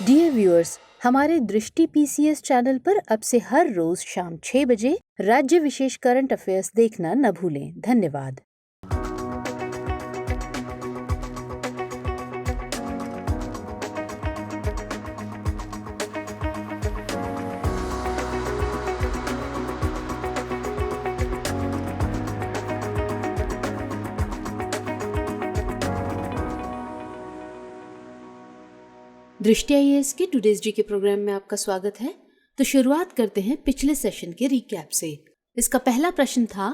Dear viewers, हमारे दृष्टि PCS channel पर अब से हर रोज शाम 6 बजे राज्य विशेष करंट अफेयर्स देखना न भूलें। धन्यवाद। दृष्टि IAS के टुडेज जी के प्रोग्राम में आपका स्वागत है। तो शुरुआत करते हैं पिछले सेशन के रिकैप से। इसका पहला प्रश्न था,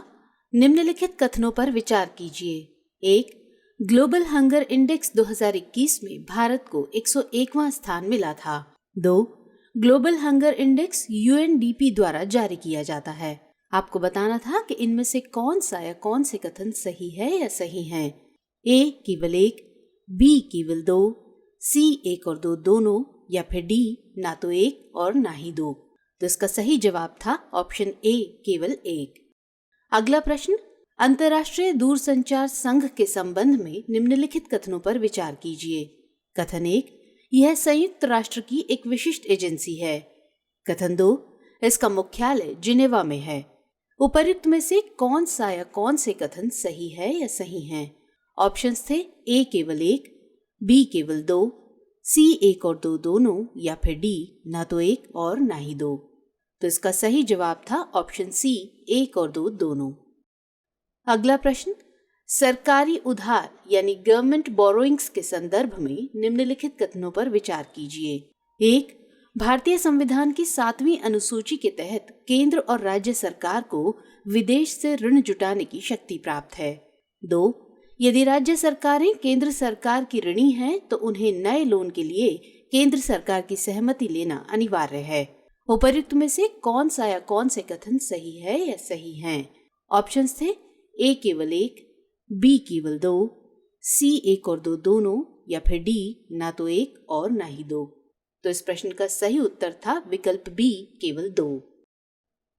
निम्नलिखित कथनों पर विचार कीजिए। 1. ग्लोबल हंगर इंडेक्स 2021 में भारत को 101वां स्थान मिला था। 2. ग्लोबल हंगर इंडेक्स UNDP द्वारा जारी किया जाता है। आपको बताना था कि इनमें से कौन सा या कौन से कथन सही है या सही है। A केवल 1, B केवल 2, C 1 और 2 दोनों, या फिर D ना तो 1 और ना ही 2। तो इसका सही जवाब था ऑप्शन A केवल 1। अगला प्रश्न, अंतर्राष्ट्रीय दूरसंचार संघ के संबंध में निम्नलिखित कथनों पर विचार कीजिए। कथन 1, यह संयुक्त राष्ट्र की एक विशिष्ट एजेंसी है। कथन 2, इसका मुख्यालय जिनेवा में है। उपर्युक्त में से कौन सा या कौन से कथन सही है या सही हैं? ऑप्शंस थे A केवल 1, B केवल 2, C 1 और 2 दोनों, या फिर D ना तो 1 और ना ही 2। तो इसका सही जवाब था ऑप्शन C 1 और 2 दोनों। अगला प्रश्न, सरकारी उधार यानी गवर्नमेंट बोरोइंग्स के संदर्भ में निम्नलिखित कथनों पर विचार कीजिए। 1. भारतीय संविधान की 7वीं अनुसूची के तहत केंद्र और राज्य सरकार को विदेश से ऋण जुटाने की शक्ति प्राप्त है। 2. यदि राज्य सरकारें केंद्र सरकार की ऋणी हैं तो उन्हें नए लोन के लिए केंद्र सरकार की सहमति लेना अनिवार्य है। उपर्युक्त में से कौन सा या कौन से कथन सही है या सही हैं? ऑप्शंस थे A केवल 1, B केवल 2, C 1 और 2 दोनों, या फिर D ना तो 1 और ना ही 2। तो इस प्रश्न का सही उत्तर था विकल्प B केवल 2।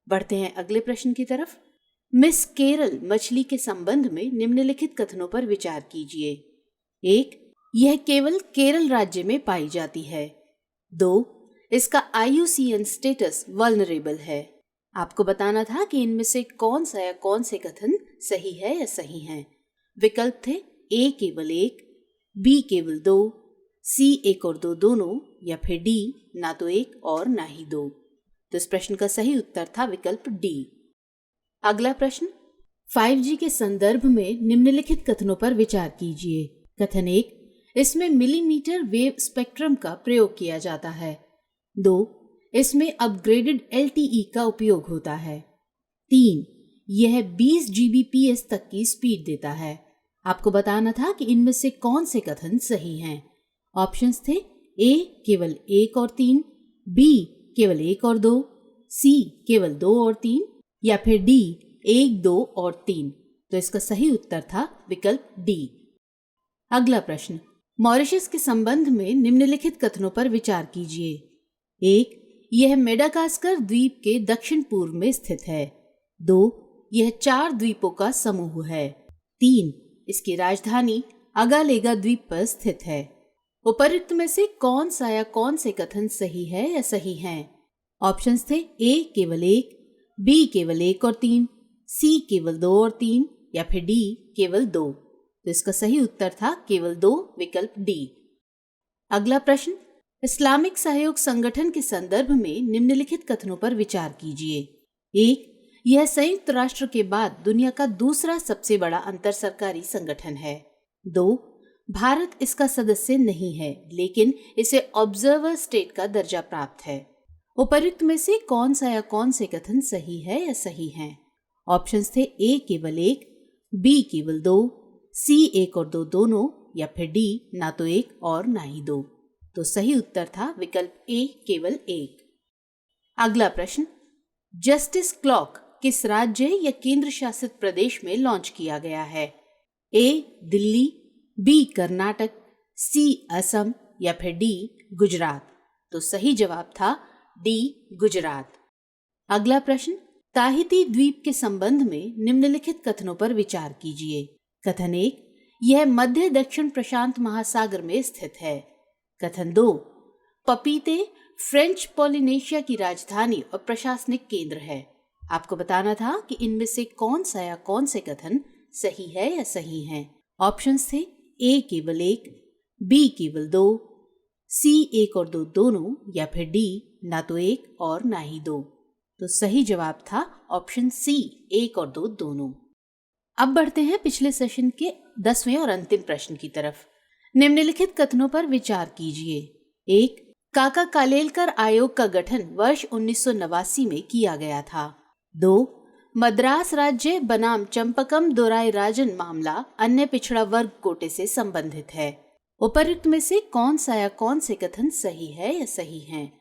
बढ़ते हैं अगले प्रश्न की तरफ। मिस केरल मछली के संबंध में निम्नलिखित कथनों पर विचार कीजिए। 1. यह केवल केरल राज्य में पाई जाती है। 2. इसका IUCN स्टेटस वल्नरेबल है। आपको बताना था कि इनमें से कौन सा या कौन से कथन सही है या सही हैं। विकल्प थे A केवल 1, B केवल 2, C 1 और 2 दोनों, या फिर D ना तो 1 और ना ही 2। तो इस प्रश्न का सही उत्तर था विकल्प D। अगला प्रश्न, 5G के संदर्भ में निम्नलिखित कथनों पर विचार कीजिए। कथन 1, इसमें मिलीमीटर वेव स्पेक्ट्रम का प्रयोग किया जाता है। 2. इसमें अपग्रेडेड LTE का उपयोग होता है। 3. यह 20 Gbps तक की स्पीड देता है। आपको बताना था कि इनमें से कौन से कथन सही हैं। ऑप्शंस थे A केवल 1 और 3, B केवल 1 और 2, C केवल 2 और 3, या फिर D 1, 2 और 3। तो इसका सही उत्तर था विकल्प D। अगला प्रश्न, मॉरिशस के संबंध में निम्नलिखित कथनों पर विचार कीजिए। 1. यह मेडागास्कर द्वीप के दक्षिण पूर्व में स्थित है। 2. यह 4 द्वीपों का समूह है। 3. इसकी राजधानी अगालेगा द्वीप पर स्थित है। उपर्युक्त में से कौन सा या कौन से कथन सही है या सही हैं? ऑप्शंस थे A केवल 1, B केवल 1 और 3, C केवल 2 और 3, या फिर D केवल 2। तो इसका सही उत्तर था केवल 2, विकल्प D। अगला प्रश्न, इस्लामिक सहयोग संगठन के संदर्भ में निम्नलिखित कथनों पर विचार कीजिए। 1. यह संयुक्त राष्ट्र के बाद दुनिया का दूसरा सबसे बड़ा अंतर सरकारी संगठन है। 2. भारत इसका सदस्य नहीं है, लेकिन इसे ऑब्जर्वर स्टेट का दर्जा प्राप्त है। उपर्युक्त में से कौन सा या कौन से कथन सही है या सही हैं? ऑप्शंस थे A केवल 1, B केवल 2, C 1 और 2 दोनों, या फिर D ना तो 1 और ना ही 2। तो सही उत्तर था विकल्प A केवल 1। अगला प्रश्न, जस्टिस क्लॉक किस राज्य या केंद्र शासित प्रदेश में लॉन्च किया गया है? A Delhi, B Karnataka, C Assam, या फिर D गुजरात। तो सही जवाब था D गुजरात। अगला प्रश्न, ताहिती द्वीप के संबंध में निम्नलिखित कथनों पर विचार कीजिए। कथन 1, यह मध्य दक्षिण प्रशांत महासागर में स्थित है। कथन 2, पपीते फ्रेंच पॉलिनेशिया की राजधानी और प्रशासनिक केंद्र है। आपको बताना था कि इनमें से कौन सा या कौन से कथन सही है या सही है। ऑप्शंस थे ए केवल एक, बी केवल दो, सी एक और दो दोनों, या फिर डी ना तो एक और ना ही दो। तो सही जवाब था ऑप्शन सी, एक और दो दोनों। अब बढ़ते हैं पिछले सेशन के 10वें और अंतिम प्रश्न की तरफ। निम्नलिखित कथनों पर विचार कीजिए। एक, काका कालेलकर आयोग का गठन वर्ष 1989 में किया गया था। 2, मद्रास राज्य बनाम चंपकम दोराई राजन मामला अन्य पिछड़ा वर्ग कोटे से संबंधित है। उपर्युक्त में से कौन सा या कौन से कथन सही है या सही हैं?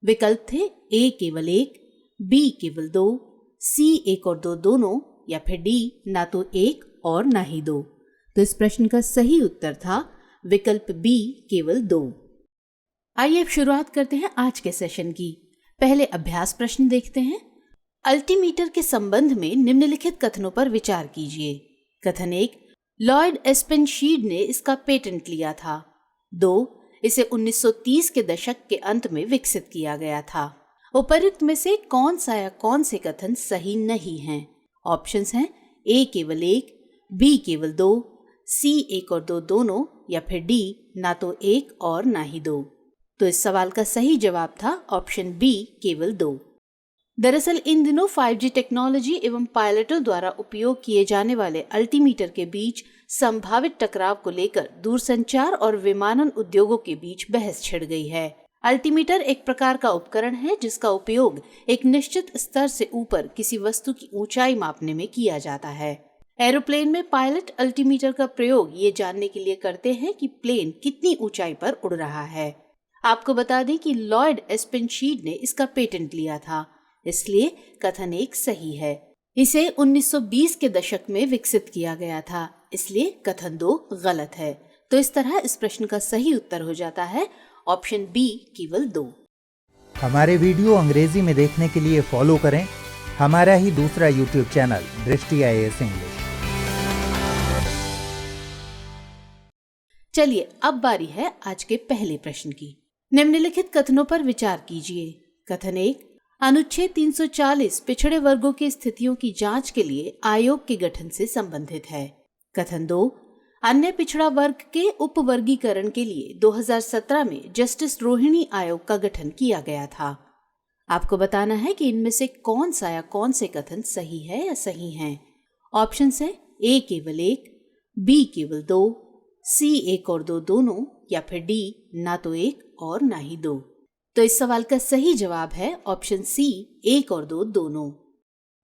विकल्प थे ए केवल एक, बी केवल दो, सी एक और दो दोनों, या फिर डी ना तो एक और ना ही दो। तो इस प्रश्न का सही उत्तर था विकल्प बी केवल दो। आइए अब शुरुआत करते हैं आज के सेशन की। पहले अभ्यास प्रश्न देखते हैं। अल्टीमीटर के संबंध में निम्नलिखित कथनों पर विचार कीजिए। कथन 1, लॉयड एस्पेनशीड ने इसका पेटेंट लिया था। 2, इसे 1930 के दशक के अंत में विकसित किया गया था। उपर्युक्त में से कौन सा या कौन से कथन सही नहीं हैं? ऑप्शंस हैं ए केवल एक, बी केवल दो, सी एक और दो दोनों, या फिर डी ना तो एक और ना ही दो। तो इस सवाल का सही जवाब था ऑप्शन बी केवल दो। दरअसल इन दिनों 5G टेक्नोलॉजी एवं पायलटों द्वारा उपयोग किए जाने वाले अल्टीमीटर के बीच संभावित टकराव को लेकर दूरसंचार और विमानन उद्योगों के बीच बहस छिड़ गई है। अल्टीमीटर एक प्रकार का उपकरण है जिसका उपयोग एक निश्चित स्तर से ऊपर किसी वस्तु की ऊंचाई मापने में किया जाता है। एरोप्लेन में पायलट अल्टीमीटर का प्रयोग ये जानने के लिए करते हैं कि प्लेन कितनी ऊंचाई पर उड़ रहा है। आपको बता दें कि लॉयड एस्पेनशीड ने इसका पेटेंट लिया था, इसलिए कथन 1 सही है। इसे 1920 के दशक में विकसित किया गया था, इसलिए कथन 2 गलत है। तो इस तरह इस प्रश्न का सही उत्तर हो जाता है ऑप्शन बी केवल 2। हमारे वीडियो अंग्रेजी में देखने के लिए फॉलो करें हमारा ही दूसरा YouTube चैनल दृष्टि IAS इंग्लिश। चलिए अब बारी है आज के पहले प्रश्न की। निम्नलिखित कथनों पर विचार कीजिए। कथन 1, अनुच्छेद 340 पिछड़े वर्गों की स्थितियों की जांच के लिए आयोग के गठन से संबंधित है। कथन 2, अन्य पिछड़ा वर्ग के उपवर्गीकरण के लिए 2017 में जस्टिस रोहिणी आयोग का गठन किया गया था। आपको बताना है कि इनमें से कौन सा या कौन से कथन सही है या सही हैं। ऑप्शन है ए केवल एक, बी केवल दो, सी एक और दो दोनों, या फिर डी ना तो एक और ना ही दो। तो इस सवाल का सही जवाब है ऑप्शन सी, एक और दो दोनों।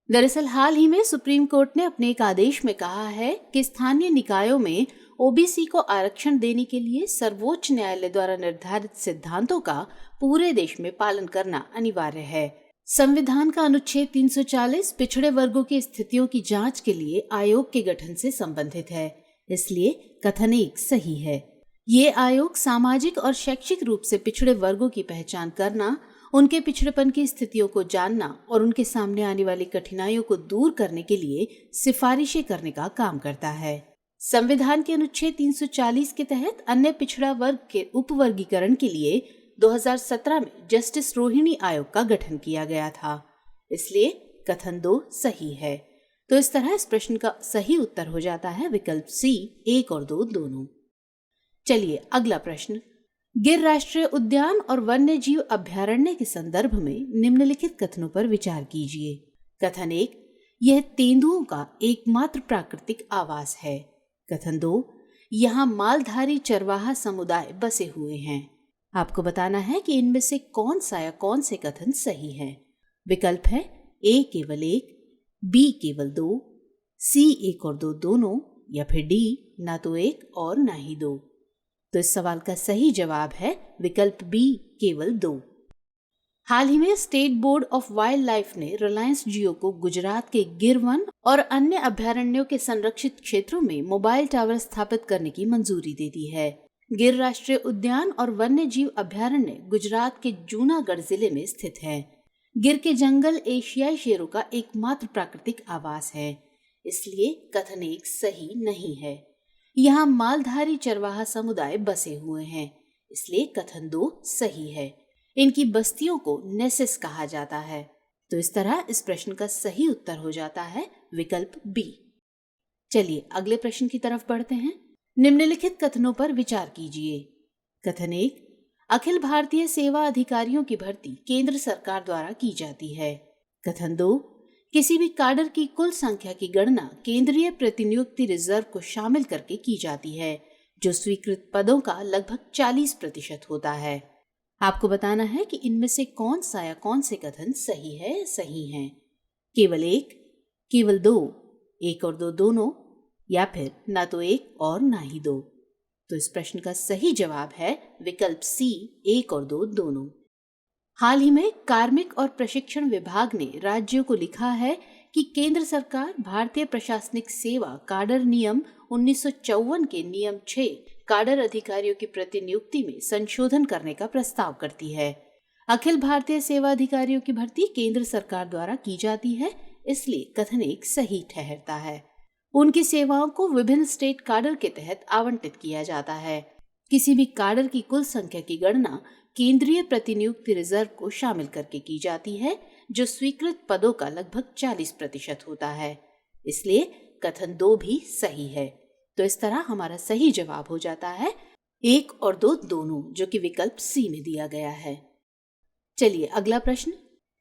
दरअसल हाल ही में सुप्रीम कोर्ट ने अपने एक आदेश में कहा है कि स्थानीय निकायों में ओबीसी को आरक्षण देने के लिए सर्वोच्च न्यायालय द्वारा निर्धारित सिद्धांतों का पूरे देश में पालन करना अनिवार्य है। संविधान का अनुच्छेद 340 पिछड़े वर्गों की स्थितियों की जांच के लिए आयोग के गठन से संबंधित है, इसलिए कथन 1 सही है। ये आयोग सामाजिक और शैक्षिक रूप से पिछड़े वर्गों की पहचान करना, उनके पिछड़ेपन की स्थितियों को जानना और उनके सामने आने वाली कठिनाइयों को दूर करने के लिए सिफारिशें करने का काम करता है। संविधान के अनुच्छेद 340 के तहत अन्य पिछड़ा वर्ग के उपवर्गीकरण के लिए 2017 में जस्टिस रोहिणी आयोग का गठन किया गया था, इसलिए कथन 2 सही है। तो इस तरह इस प्रश्न का सही उत्तर हो जाता है विकल्प सी, एक और दो दोनों। चलिए अगला प्रश्न। गिर राष्ट्रीय उद्यान और वन्य जीव अभयारण्य के संदर्भ में निम्नलिखित कथनों पर विचार कीजिए। कथन 1, यह तेंदुओं का एकमात्र प्राकृतिक आवास है। कथन 2, यहाँ मालधारी चरवाहा समुदाय बसे हुए हैं। आपको बताना है कि इनमें से कौन सा या कौन से कथन सही हैं। विकल्प है ए केवल एक, बी केवल दो, सी एक और दो दोनों, या फिर डी ना तो एक और ना ही दो। तो इस सवाल का सही जवाब है विकल्प बी केवल 2। हाल ही में state board of wild life ने रिलायंस जियो को गुजरात के गिर वन और अन्य अभयारण्यों के संरक्षित क्षेत्रों में मोबाइल टावर स्थापित करने की मंजूरी दे दी है। गिर राष्ट्रीय उद्यान और वन्य जीव अभयारण्य गुजरात के जूनागढ़ जिले में स्थित है। गिर के जंगल एशियाई शेरों का एकमात्र प्राकृतिक आवास है, इसलिए कथन 1 सही नहीं है। यहाँ मालधारी चरवाहा समुदाय बसे हुए हैं, इसलिए कथन 2 सही है। इनकी बस्तियों को नेसिस कहा जाता है। तो इस तरह इस प्रश्न का सही उत्तर हो जाता है विकल्प बी। चलिए अगले प्रश्न की तरफ बढ़ते हैं। निम्नलिखित कथनों पर विचार कीजिए। कथन 1, अखिल भारतीय सेवा अधिकारियों की भर्ती केंद्र सरकार द्वारा की जाती है। कथन 2, किसी भी काडर की कुल संख्या की गणना केंद्रीय प्रतिनियुक्ति रिजर्व को शामिल करके की जाती है, जो स्वीकृत पदों का लगभग 40% होता है। आपको बताना है कि इनमें से कौन सा या कौन से कथन सही है या सही हैं। केवल एक, केवल दो, एक और दो दोनों, या फिर ना तो एक और ना ही दो। तो इस प्रश्न का सही जवाब है विकल्प सी, एक और दो दोनों। हाल ही में कार्मिक और प्रशिक्षण विभाग ने राज्यों को लिखा है कि केंद्र सरकार भारतीय प्रशासनिक सेवा काडर नियम 1954 के नियम 6 काडर अधिकारियों की प्रतिनियुक्ति में संशोधन करने का प्रस्ताव करती है। अखिल भारतीय सेवा अधिकारियों की भर्ती केंद्र सरकार द्वारा की जाती है, इसलिए कथन 1 सही ठहरता है। उनकी सेवाओं को विभिन्न स्टेट काडर के तहत आवंटित किया जाता है। किसी भी काडर की कुल संख्या की गणना केंद्रीय प्रतिनियुक्ति रिजर्व को शामिल करके की जाती है, जो स्वीकृत पदों का लगभग 40% होता है। इसलिए कथन 2 भी सही है। तो इस तरह हमारा सही जवाब हो जाता है 1 और 2 दोनों, जो कि विकल्प सी में दिया गया है। चलिए अगला प्रश्न।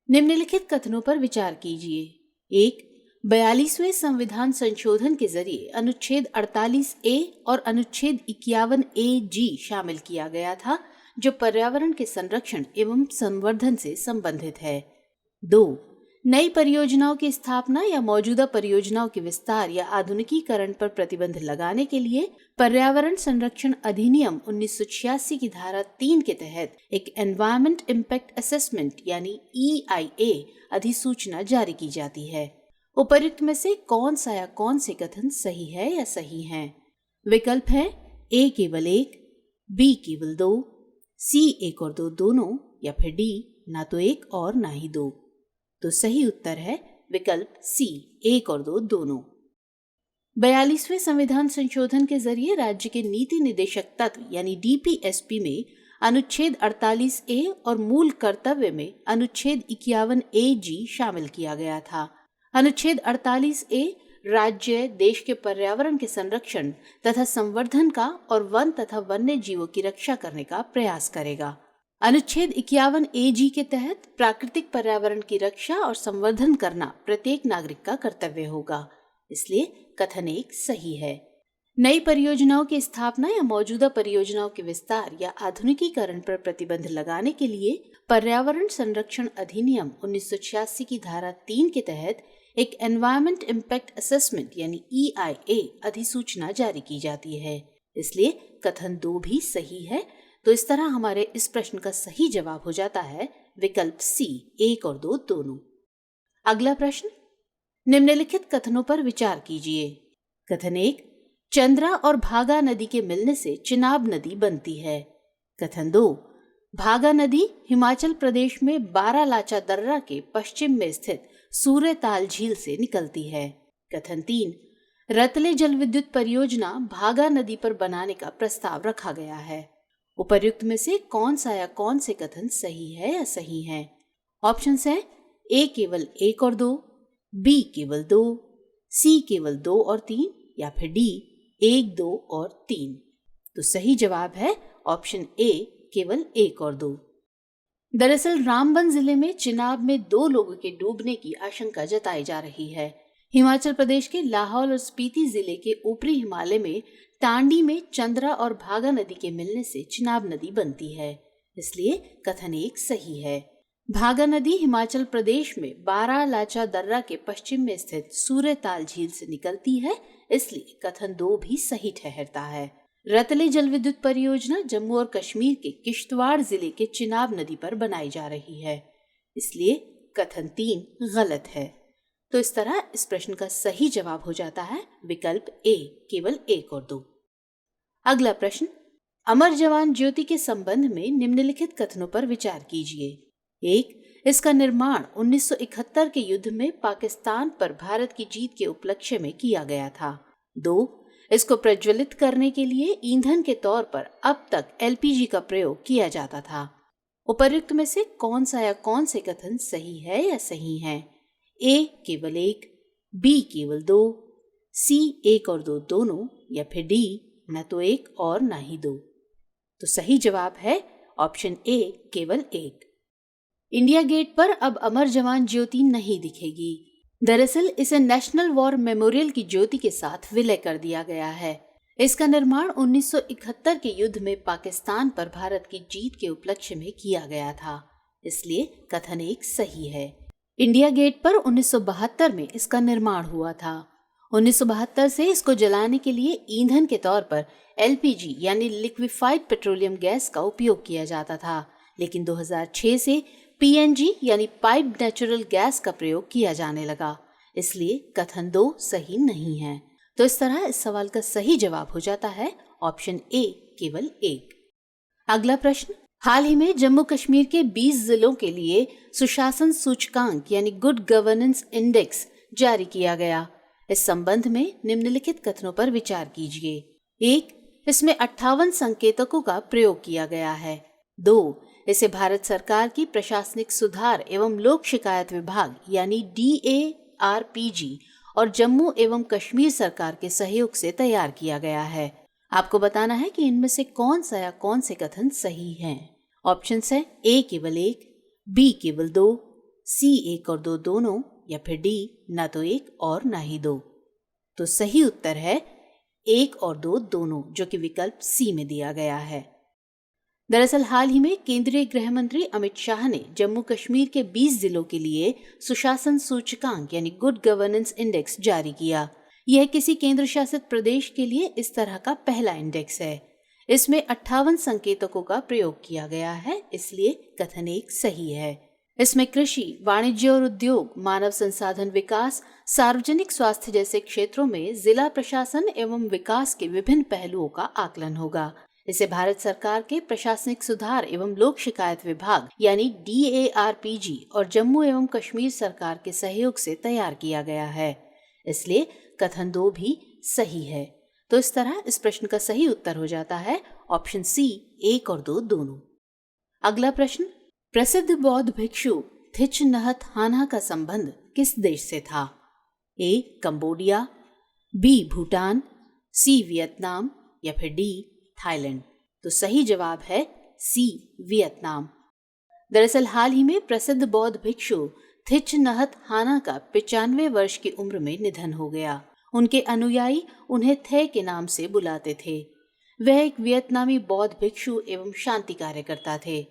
निम्नलिखित कथनों पर विचार कीजिए। 1, 42वें संविधान संशोधन के जरिए अनुच्छेद 48A और अनुच्छेद 51AG शामिल किया गया था, जो पर्यावरण के संरक्षण एवं संवर्धन से संबंधित है। 2, नई परियोजनाओं की स्थापना या मौजूदा परियोजनाओं के विस्तार या आधुनिकीकरण पर प्रतिबंध लगाने के लिए पर्यावरण संरक्षण अधिनियम 1986 की धारा 3 के तहत एक एनवायरमेंट इम्पैक्ट असेसमेंट यानी EIA अधिसूचना जारी की जाती है। उपर्युक्त में से कौन सा या कौन से कथन सही है या सही हैं? विकल्प है A केवल 1, B केवल 2, C 1 और 2 दोनों, या फिर D ना तो 1 और ना ही 2। तो सही उत्तर है विकल्प C, 1 और 2 दोनों। 42वें संविधान संशोधन के जरिए राज्य के नीति निदेशक तत्व यानी DPSP में अनुच्छेद 48A और मूल कर्तव्य में अनुच्छेद 51AG शामिल किया गया था। अनुच्छेद 48A राज्य देश के पर्यावरण के संरक्षण तथा संवर्धन का और वन तथा वन्य जीवों की रक्षा करने का प्रयास करेगा। अनुच्छेद 51AG के तहत प्राकृतिक पर्यावरण की रक्षा और संवर्धन करना प्रत्येक नागरिक का कर्तव्य होगा, इसलिए कथन 1 सही है। नई परियोजनाओं की स्थापना या मौजूदा परियोजनाओं के विस्तार या आधुनिकीकरण पर प्रतिबंध लगाने के लिए पर्यावरण संरक्षण अधिनियम 1986 की धारा 3 के तहत एक एनवायरमेंट इम्पैक्ट असेसमेंट यानी EIA अधिसूचना जारी की जाती है, इसलिए कथन 2 भी सही है। तो इस तरह हमारे इस प्रश्न का सही जवाब हो जाता है विकल्प C, 1 और 2 दोनों। अगला प्रश्न। निम्नलिखित कथनों पर विचार कीजिए। कथन 1, चंद्रा और भागा नदी के मिलने से चिनाब नदी बनती है। कथन 2, भागा नदी हिमाचल प्रदेश में बारालाचा दर्रा के पश्चिम में स्थित सूर्यताल झील से निकलती है। कथन 3, रतले जल विद्युत परियोजना भागा नदी पर बनाने का प्रस्ताव रखा गया है। उपर्युक्त में से कौन सा या कौन से कथन सही है या सही हैं? ऑप्शंस है A केवल 1 और 2, B केवल 2, C केवल 2 और 3, या फिर D 1, 2 और 3। तो सही जवाब है ऑप्शन A, केवल 1 और 2। दरअसल रामबन जिले में चिनाब में 2 लोगों के डूबने की आशंका जताई जा रही है। हिमाचल प्रदेश के लाहौल और स्पीति जिले के ऊपरी हिमालय में टांडी में चंद्रा और भागा नदी के मिलने से चिनाब नदी बनती है, इसलिए कथन 1 सही है। भागा नदी हिमाचल प्रदेश में बारालाचा दर्रा के पश्चिम में स्थित सूर्यताल झील से निकलती है, इसलिए कथन 2 भी सही ठहरता है। रतले जल विद्युत परियोजना जम्मू और कश्मीर के किश्तवाड़ जिले के चिनाब नदी पर बनाई जा रही है, इसलिए कथन 3 गलत है। तो इस तरह इस प्रश्न का सही जवाब हो जाता है विकल्प A, केवल 1 और 2। अगला प्रश्न। अमर जवान ज्योति के संबंध में निम्नलिखित कथनों पर विचार कीजिए। 1, इसका निर्माण 1971 के युद्ध में पाकिस्तान पर भारत की जीत के उपलक्ष्य में किया गया था। 2, इसको प्रज्वलित करने के लिए ईंधन के तौर पर अब तक एलपीजी का प्रयोग किया जाता था। उपर्युक्त में से कौन सा या कौन से कथन सही है या सही है? ए केवल एक, बी केवल दो, सी एक और दो दोनों, या फिर डी न तो एक और ना ही दो। तो सही जवाब है ऑप्शन ए केवल एक। इंडिया गेट पर अब अमर जवान ज्योति नहीं दिखेगी। दरअसल इसे नेशनल वॉर मेमोरियल की ज्योति के साथ विलय कर दिया गया है। इसका निर्माण 1971 के युद्ध में पाकिस्तान पर भारत की जीत के उपलक्ष्य में किया गया था, इसलिए कथन एक सही है। इंडिया गेट पर 1972 में इसका निर्माण हुआ था। 1972 से इसको जलाने के लिए ईंधन के तौर पर एलपीजी यानी लिक्विफाइड पेट्रोलियम गैस का उपयोग किया जाता था, लेकिन 2006 से पीएनजी यानी पाइप्ड नेचुरल गैस का प्रयोग किया जाने लगा, इसलिए कथन दो सही नहीं है। तो इस तरह इस सवाल का सही जवाब हो जाता है ऑप्शन ए केवल एक। अगला प्रश्न, हाल ही में जम्मू कश्मीर के 20 जिलों के लिए सुशासन सूचकांक यानी गुड गवर्नेंस इंडेक्स जारी किया गया। इस संबंध में निम्नलिखित कथनों पर विचार कीजिए। एक, इसमें 58 संकेतकों का प्रयोग किया गया है। 2, इसे भारत सरकार की प्रशासनिक सुधार एवं लोक शिकायत विभाग यानी DARPG और जम्मू एवं कश्मीर सरकार के सहयोग से तैयार किया गया है। आपको बताना है कि इनमें से कौन सा या कौन से कथन सही हैं। ऑप्शंस है ए केवल एक, बी केवल दो, सी एक और दो दोनों, या फिर डी ना तो एक और ना ही दो। तो सही उत्तर है एक और दो दोनों, जो कि विकल्प सी में दिया गया है। दरअसल हाल ही में केंद्रीय गृह मंत्री अमित शाह ने जम्मू कश्मीर के 20 जिलों के लिए सुशासन सूचकांक यानी गुड गवर्नेंस इंडेक्स जारी किया। यह किसी केंद्र शासित प्रदेश के लिए इस तरह का पहला इंडेक्स है। इसमें 58 संकेतकों का प्रयोग किया गया है, इसलिए कथन एक सही है। इसमें कृषि, वाणिज्य और उद्योग, मानव संसाधन विकास, सार्वजनिक स्वास्थ्य जैसे क्षेत्रों में जिला प्रशासन एवं विकास के विभिन्न पहलुओं का आकलन होगा। इसे भारत सरकार के प्रशासनिक सुधार एवं लोक शिकायत विभाग यानी DARPG और जम्मू एवं कश्मीर सरकार के सहयोग से तैयार किया गया है, इसलिए कथन दो भी सही है। तो इस तरह इस प्रश्न का सही उत्तर हो जाता है ऑप्शन सी एक और दो दोनों। अगला प्रश्न, प्रसिद्ध बौद्ध भिक्षु थिच नहत हान्हा का संबंध किस देश से था? A Cambodia, B Bhutan, C Vietnam, या फिर डी थाईलैंड। तो सही जवाब है सी वियतनाम। दरअसल हाल ही में प्रसिद्ध बौद्ध भिक्षु थिच नहत हान्हा का 95 वर्ष की उम्र में निधन हो गया। उनके अनुयायी उन्हें थे के नाम से बुलाते थे। वह एक वियतनामी बौद्ध भिक्षु एवं शांति कार्यकर्ता थे।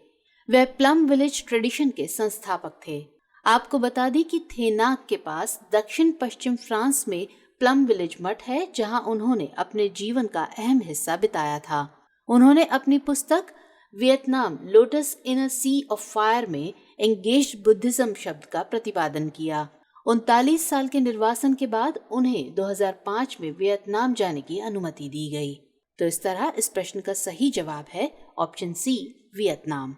वह प्लम विलेज ट्रेडिशन के संस्थापक थे। आपको बता दें कि थेनाक के पास दक्षिण पश्चिम फ्रांस में प्लम विलेज मठ है, जहां उन्होंने अपने जीवन का अहम हिस्सा बिताया था। उन्होंने अपनी पुस्तक Vietnam lotus in a sea of fire में एंगेज्ड बुद्धिज्म शब्द का प्रतिपादन किया। 39 साल के निर्वासन के बाद उन्हें 2005 में वियतनाम जाने की अनुमति दी गई। तो इस तरह इस प्रश्न का सही जवाब है ऑप्शन सी वियतनाम।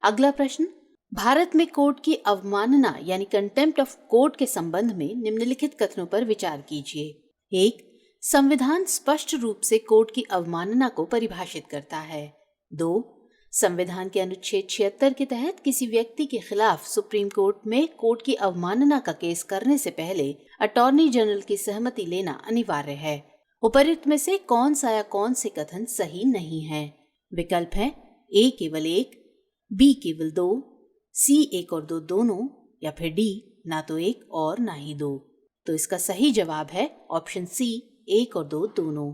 अगला प्रश्न, भारत में कोर्ट की अवमानना यानी कंटेम्प्ट ऑफ कोर्ट के संबंध में निम्नलिखित कथनों पर विचार कीजिए। एक, संविधान स्पष्ट रूप से कोर्ट की अवमानना को परिभाषित करता है। 2, संविधान के अनुच्छेद 76 के तहत किसी व्यक्ति के खिलाफ सुप्रीम कोर्ट में कोर्ट की अवमानना का केस करने से पहले अटॉर्नी जनरल की सहमति लेना अनिवार्य है। उपर्युक्त में से कौन सा या कौन से कथन सही नहीं है? विकल्प है ए केवल एक, बी केवल दो, सी एक और दो दोनों, या फिर डी ना तो एक और ना ही दो। तो इसका सही जवाब है ऑप्शन सी एक और दो दोनों।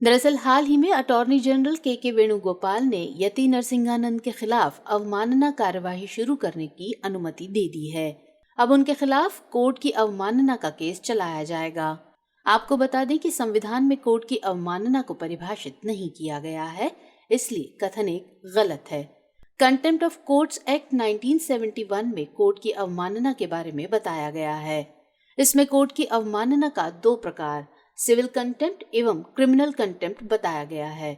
दरअसल हाल ही में अटॉर्नी जनरल के वेणुगोपाल ने यति नरसिंहानंद के खिलाफ अवमानना कार्यवाही शुरू करने की अनुमति दे दी है। अब उनके खिलाफ कोर्ट की अवमानना का केस चलाया जाएगा। आपको बता दें कि संविधान में कोर्ट की अवमानना को परिभाषित नहीं किया गया है, इसलिए कथन एक गलत है। कंटेम्प्ट ऑफ कोर्ट्स एक्ट 1971 में कोर्ट की अवमानना के बारे में बताया गया है। इसमें कोर्ट की अवमानना का दो प्रकार सिविल कंटेम्प्ट एवं क्रिमिनल कंटेम्प्ट बताया गया है।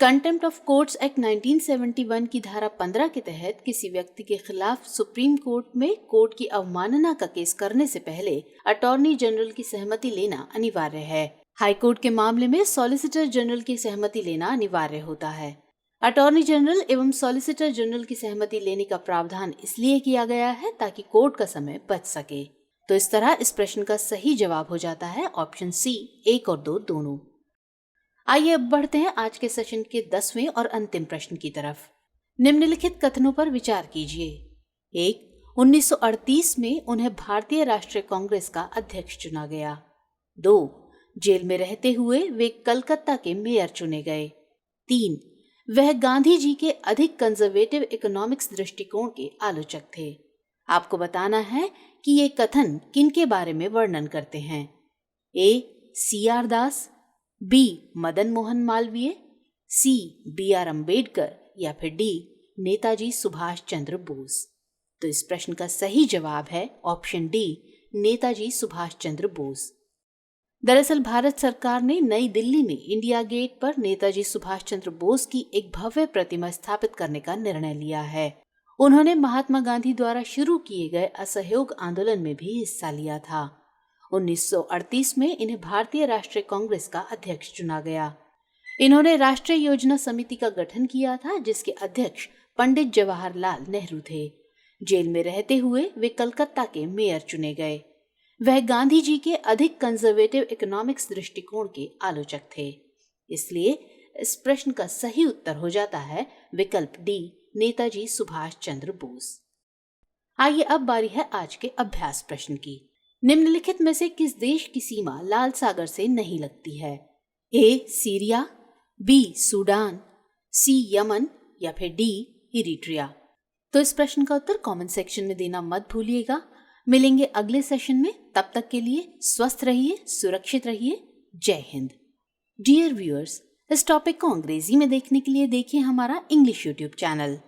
कंटेम्प्ट ऑफ कोर्ट्स एक्ट 1971 की धारा 15 के तहत किसी व्यक्ति के खिलाफ सुप्रीम कोर्ट में कोर्ट की अवमानना का केस करने से पहले अटॉर्नी जनरल की सहमति लेना अनिवार्य है। हाईकोर्ट के मामले में सॉलिसिटर जनरल की सहमति लेना अनिवार्य होता है। अटॉर्नी जनरल एवं सॉलिसिटर जनरल की सहमति लेने का प्रावधान इसलिए किया गया है ताकि कोर्ट का समय बच सके। तो इस तरह इस प्रश्न का सही जवाब हो जाता है ऑप्शन सी, 1 और 2 दोनों। आइए अब बढ़ते हैं आज के सेशन के 10वें और अंतिम प्रश्न की तरफ। निम्नलिखित कथनों पर विचार कीजिए। 1. 1938 में उन्हें भारतीय राष्ट्रीय कांग्रेस का अध्यक्ष चुना गया। 2. जेल में रहते हुए वे कलकत्ता के मेयर चुने गए। 3. वह गांधी जी के अधिक कंजर्वेटिव इकोनॉमिक्स दृष्टिकोण के आलोचक थे। आपको बताना है कि ये कथन किनके बारे में वर्णन करते हैं। ए. C.R. दास, बी. मदन मोहन मालवीय, सी. B.R. अम्बेडकर या फिर डी. नेताजी सुभाष चंद्र बोस। तो इस प्रश्न का सही जवाब है ऑप्शन डी, नेताजी सुभाष चंद्र बोस। दरअसल भारत सरकार ने नई दिल्ली में इंडिया गेट पर नेताजी सुभाष चंद्र बोस की एक भव्य प्रतिमा स्थापित करने का निर्णय लिया है। उन्होंने महात्मा गांधी द्वारा शुरू किए गए असहयोग आंदोलन में भी हिस्सा लिया था। 1938 में इन्हें भारतीय राष्ट्रीय कांग्रेस का अध्यक्ष चुना गया। इन्होंने राष्ट्रीय योजना समिति का गठन किया था जिसके अध्यक्ष पंडित जवाहरलाल नेहरू थे। जेल में रहते हुए वे कलकत्ता के मेयर चुने गए। वह गांधी जी के अधिक कंजर्वेटिव इकोनॉमिक्स दृष्टिकोण के आलोचक थे। इसलिए इस प्रश्न का सही उत्तर हो जाता है विकल्प डी, नेताजी सुभाष चंद्र बोस। आइए अब बारी है आज के अभ्यास प्रश्न की। निम्नलिखित में से किस देश की सीमा लाल सागर से नहीं लगती है? A. Syria, B. Sudan, C. Yemen या फिर डी. इरिट्रिया। तो इस प्रश्न का उत्तर कमेंट सेक्शन में देना मत भूलिएगा। मिलेंगे अगले सेशन में, तब तक के लिए स्वस्थ रहिए, सुरक्षित रहिए। जय हिंद। डियर व्यूअर्स, इस टॉपिक को अंग्रेजी में देखने के लिए देखिए हमारा इंग्लिश यूट्यूब चैनल।